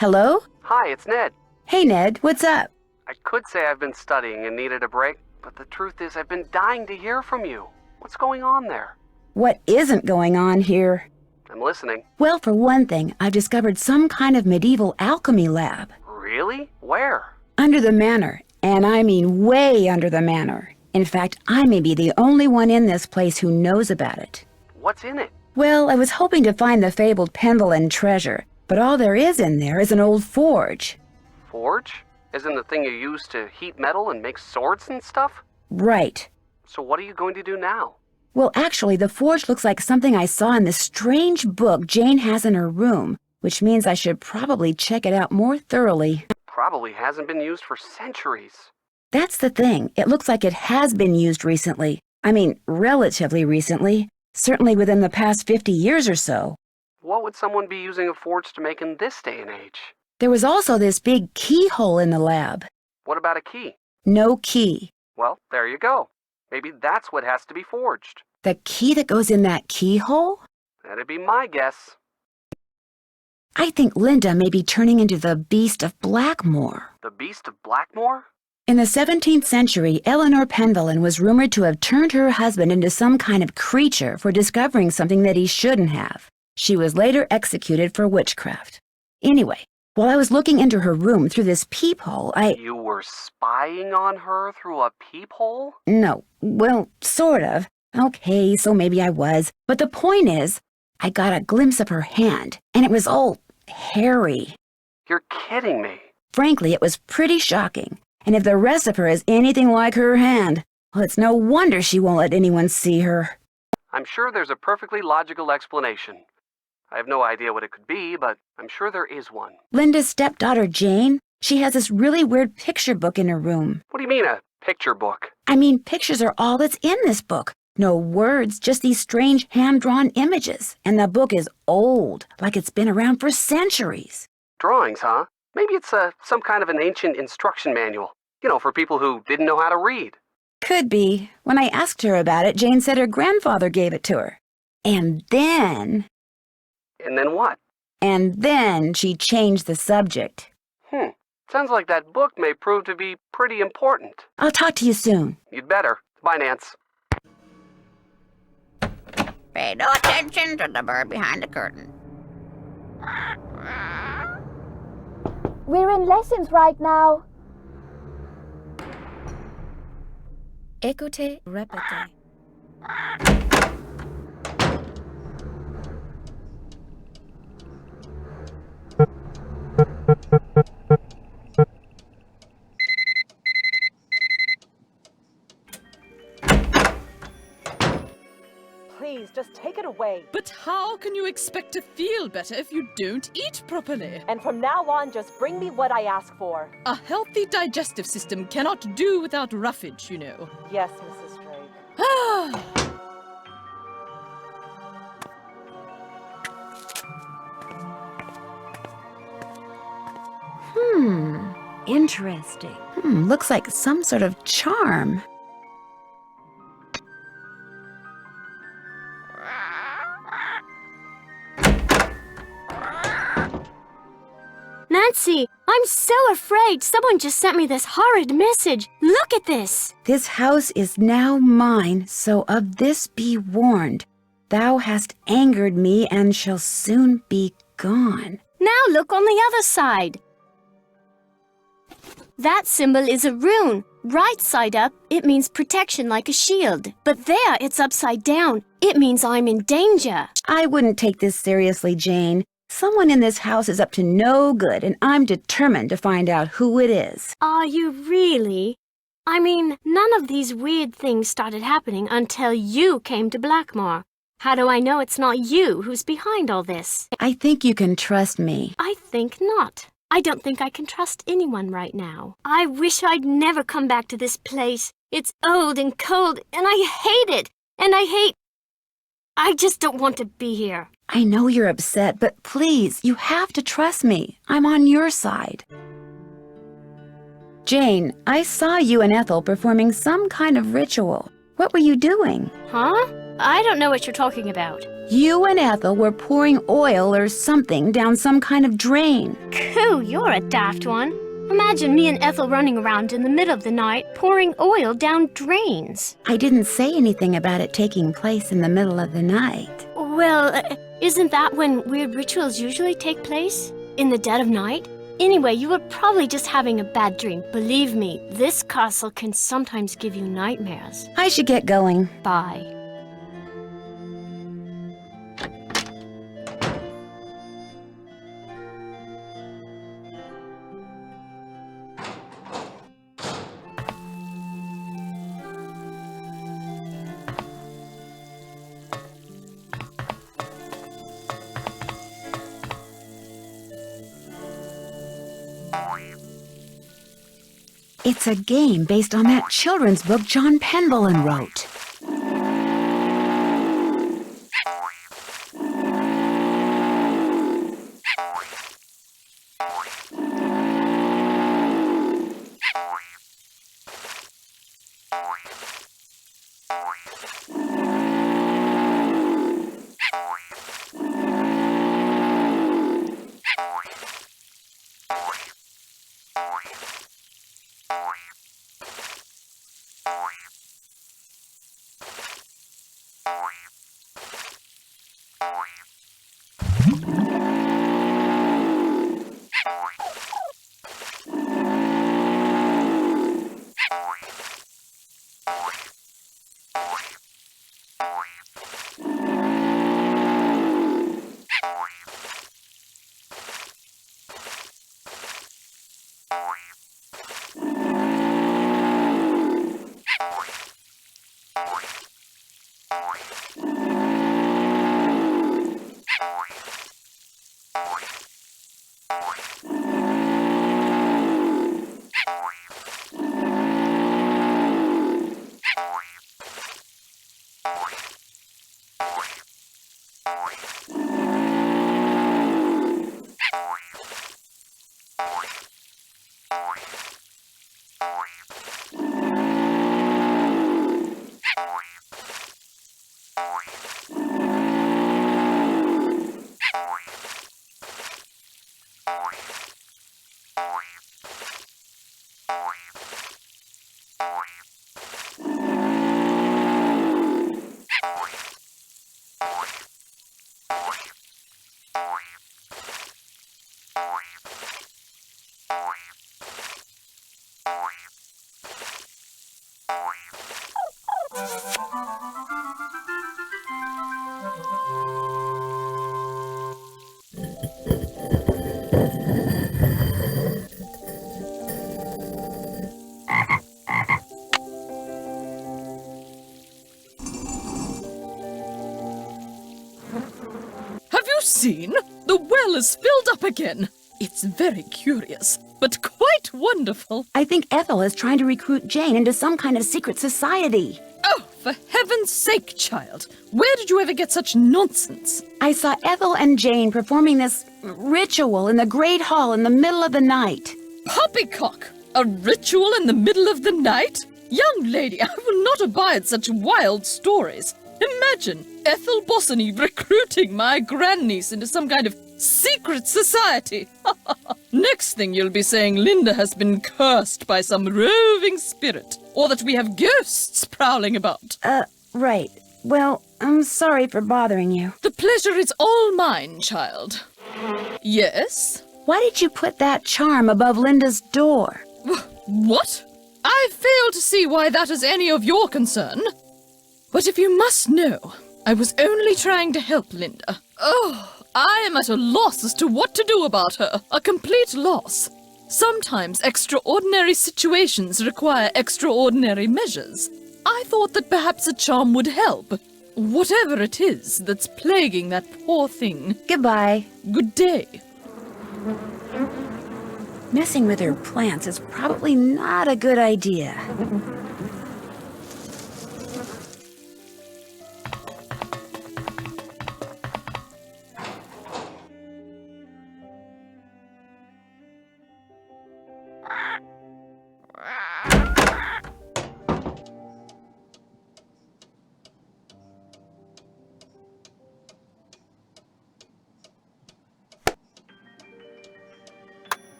Hello? Hi, it's Ned. Hey, Ned, what's up? I could say I've been studying and needed a break, but the truth is I've been dying to hear from you. What's going on there? What isn't going on here? I'm listening. Well, for one thing, I've discovered some kind of medieval alchemy lab. Really? Where? Under the manor, and I mean way under the manor. In fact, I may be the only one in this place who knows about it. What's in it? Well, I was hoping to find the fabled Penvellyn treasure, but all there is in there is an old forge. Forge? Isn't the thing you use to heat metal and make swords and stuff? Right. So what are you going to do now? Well, actually, the forge looks like something I saw in this strange book Jane has in her room, which means I should probably check it out more thoroughly. Probably hasn't been used for centuries. That's the thing. It looks like it has been used recently. I mean, relatively recently. Certainly within the past 50 years or so. What would someone be using a forge to make in this day and age? There was also this big keyhole in the lab. What about a key? No key. Well, there you go. Maybe that's what has to be forged. The key that goes in that keyhole? That'd be my guess. I think Linda may be turning into the Beast of Blackmoor. The Beast of Blackmoor? In the 17th century, Eleanor Penvellyn was rumored to have turned her husband into some kind of creature for discovering something that he shouldn't have. She was later executed for witchcraft. Anyway, while I was looking into her room through this peephole, You were spying on her through a peephole? No, well, sort of. Okay, so maybe I was. But the point is, I got a glimpse of her hand, and it was all hairy. You're kidding me. Frankly, it was pretty shocking. And if the rest of her is anything like her hand, well, it's no wonder she won't let anyone see her. I'm sure there's a perfectly logical explanation. I have no idea what it could be, but I'm sure there is one. Linda's stepdaughter, Jane, she has this really weird picture book in her room. What do you mean, a picture book? I mean, pictures are all that's in this book. No words, just these strange hand-drawn images. And the book is old, like it's been around for centuries. Drawings, huh? Maybe it's some kind of an ancient instruction manual. For people who didn't know how to read. Could be. When I asked her about it, Jane said her grandfather gave it to her. And then... And then what? And then she changed the subject. Sounds like that book may prove to be pretty important. I'll talk to you soon. You'd better. Bye, Nance. Pay no attention to the bird behind the curtain. We're in lessons right now. Écoutez, répétez. Please, just take it away. But how can you expect to feel better if you don't eat properly? And from now on, just bring me what I ask for. A healthy digestive system cannot do without roughage, you know. Yes, Mrs. Drake. Ah! Interesting. Looks like some sort of charm. Nancy, I'm so afraid. Someone just sent me this horrid message. Look at this. This house is now mine, so of this be warned. Thou hast angered me and shall soon be gone. Now look on the other side. That symbol is a rune. Right side up, it means protection like a shield. But there, it's upside down. It means I'm in danger. I wouldn't take this seriously, Jane. Someone in this house is up to no good, and I'm determined to find out who it is. Are you really? I mean, none of these weird things started happening until you came to Blackmoor. How do I know it's not you who's behind all this? I think you can trust me. I think not. I don't think I can trust anyone right now. I wish I'd never come back to this place. It's old and cold, and I hate it. And I just don't want to be here. I know you're upset, but please, you have to trust me. I'm on your side. Jane, I saw you and Ethel performing some kind of ritual. What were you doing? Huh? I don't know what you're talking about. You and Ethel were pouring oil or something down some kind of drain. Coo, you're a daft one. Imagine me and Ethel running around in the middle of the night pouring oil down drains. I didn't say anything about it taking place in the middle of the night. Well, isn't that when weird rituals usually take place? In the dead of night? Anyway, you were probably just having a bad dream. Believe me, this castle can sometimes give you nightmares. I should get going. Bye. It's a game based on that children's book John Penvellyn wrote. Seen? The well is filled up again. It's very curious, but quite wonderful. I think Ethel is trying to recruit Jane into some kind of secret society. Oh, for heaven's sake, child. Where did you ever get such nonsense? I saw Ethel and Jane performing this ritual in the Great Hall in the middle of the night. Poppycock! A ritual in the middle of the night? Young lady, I will not abide such wild stories. Imagine Ethel Bossany recruiting my grandniece into some kind of secret society. Next thing you'll be saying Linda has been cursed by some roving spirit, or that we have ghosts prowling about. Right. Well, I'm sorry for bothering you. The pleasure is all mine, child. Yes? Why did you put that charm above Linda's door? What? I fail to see why that is any of your concern. But if you must know, I was only trying to help Linda. Oh, I am at a loss as to what to do about her. A complete loss. Sometimes extraordinary situations require extraordinary measures. I thought that perhaps a charm would help. Whatever it is that's plaguing that poor thing. Goodbye. Good day. Messing with her plants is probably not a good idea.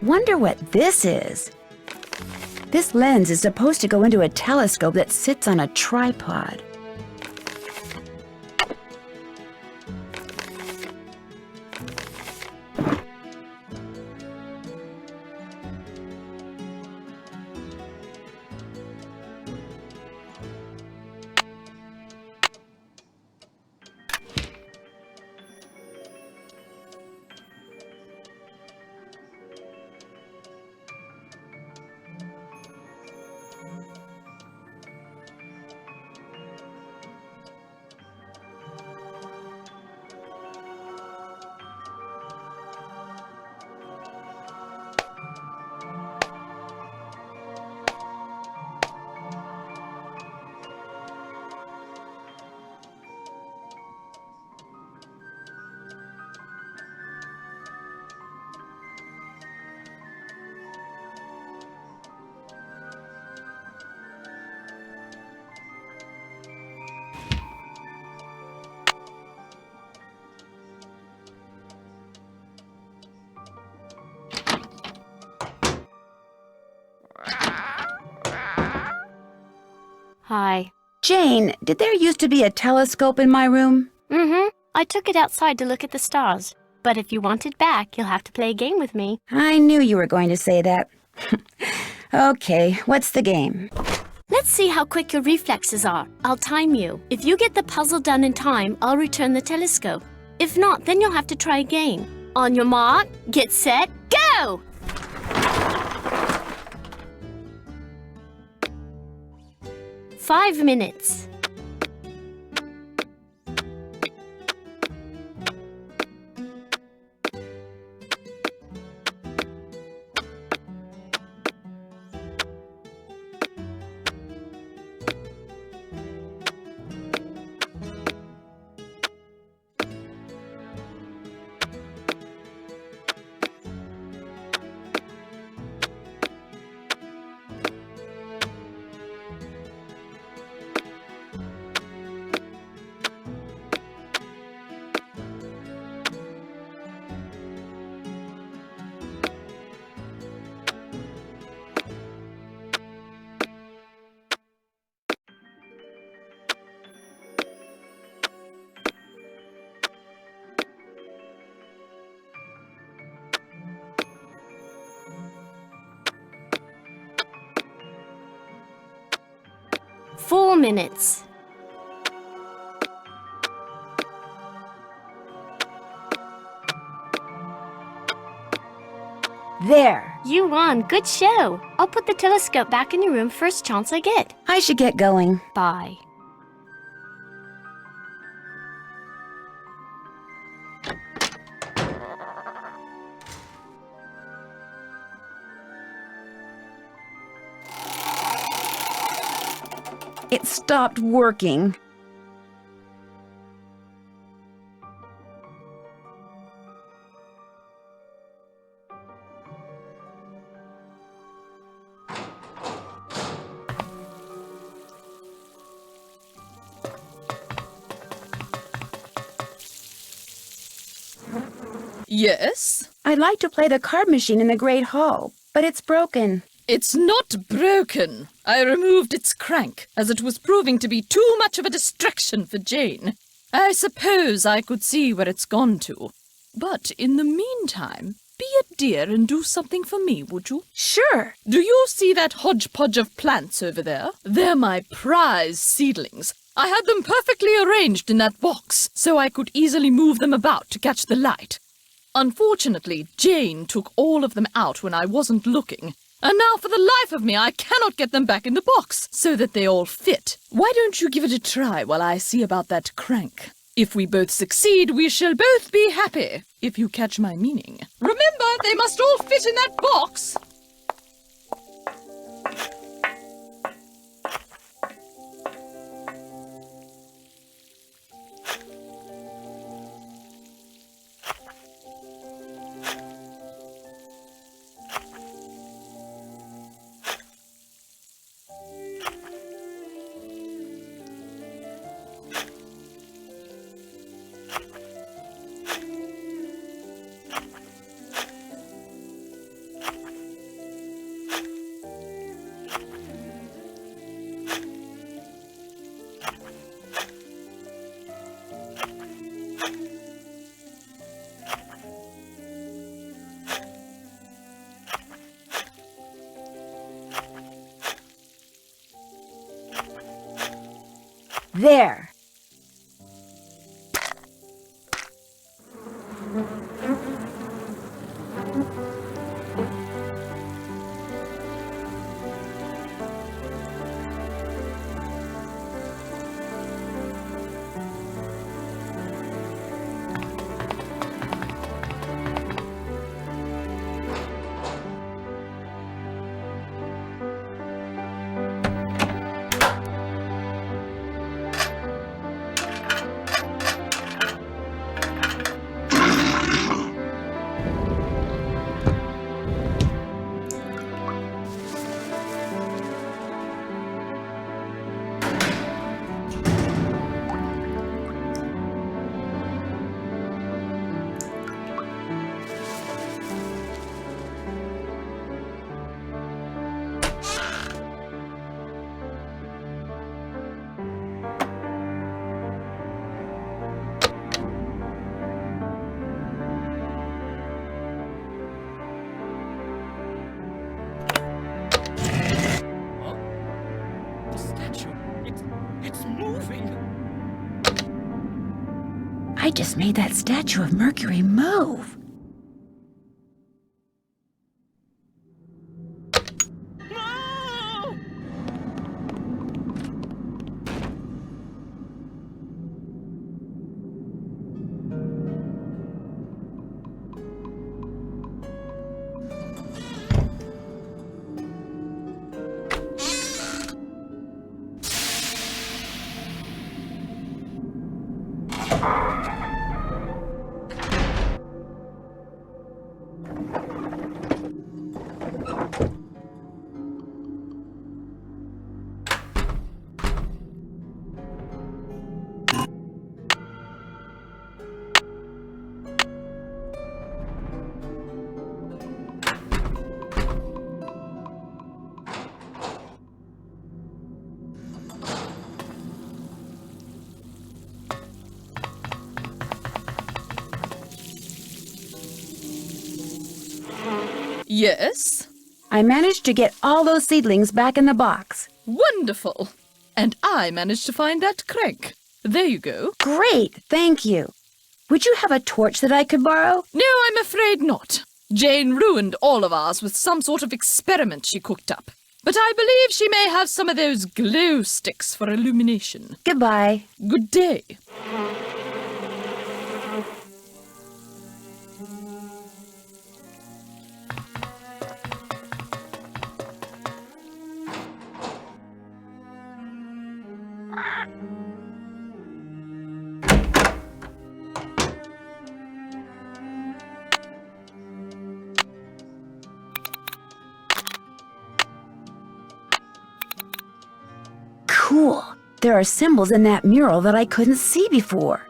Wonder what this is. This lens is supposed to go into a telescope that sits on a tripod. Hi. Jane, did there used to be a telescope in my room? Mm-hmm. I took it outside to look at the stars. But if you want it back, you'll have to play a game with me. I knew you were going to say that. Okay, what's the game? Let's see how quick your reflexes are. I'll time you. If you get the puzzle done in time, I'll return the telescope. If not, then you'll have to try again. On your mark, get set, go! Five minutes. Four minutes. There. You won. Good show. I'll put the telescope back in your room first chance I get. I should get going. Bye. It stopped working. Yes? I'd like to play the card machine in the Great Hall, but it's broken. It's not broken. I removed its crank, as it was proving to be too much of a distraction for Jane. I suppose I could see where it's gone to. But in the meantime, be a dear and do something for me, would you? Sure. Do you see that hodgepodge of plants over there? They're my prize seedlings. I had them perfectly arranged in that box, so I could easily move them about to catch the light. Unfortunately, Jane took all of them out when I wasn't looking. And now, for the life of me, I cannot get them back in the box, so that they all fit. Why don't you give it a try while I see about that crank? If we both succeed, we shall both be happy, if you catch my meaning. Remember, they must all fit in that box! There. I just made that statue of Mercury move. Yes? I managed to get all those seedlings back in the box. Wonderful. And I managed to find that crank. There you go. Great, thank you. Would you have a torch that I could borrow? No, I'm afraid not. Jane ruined all of ours with some sort of experiment she cooked up. But I believe she may have some of those glow sticks for illumination. Goodbye. Good day. Cool. There are symbols in that mural that I couldn't see before.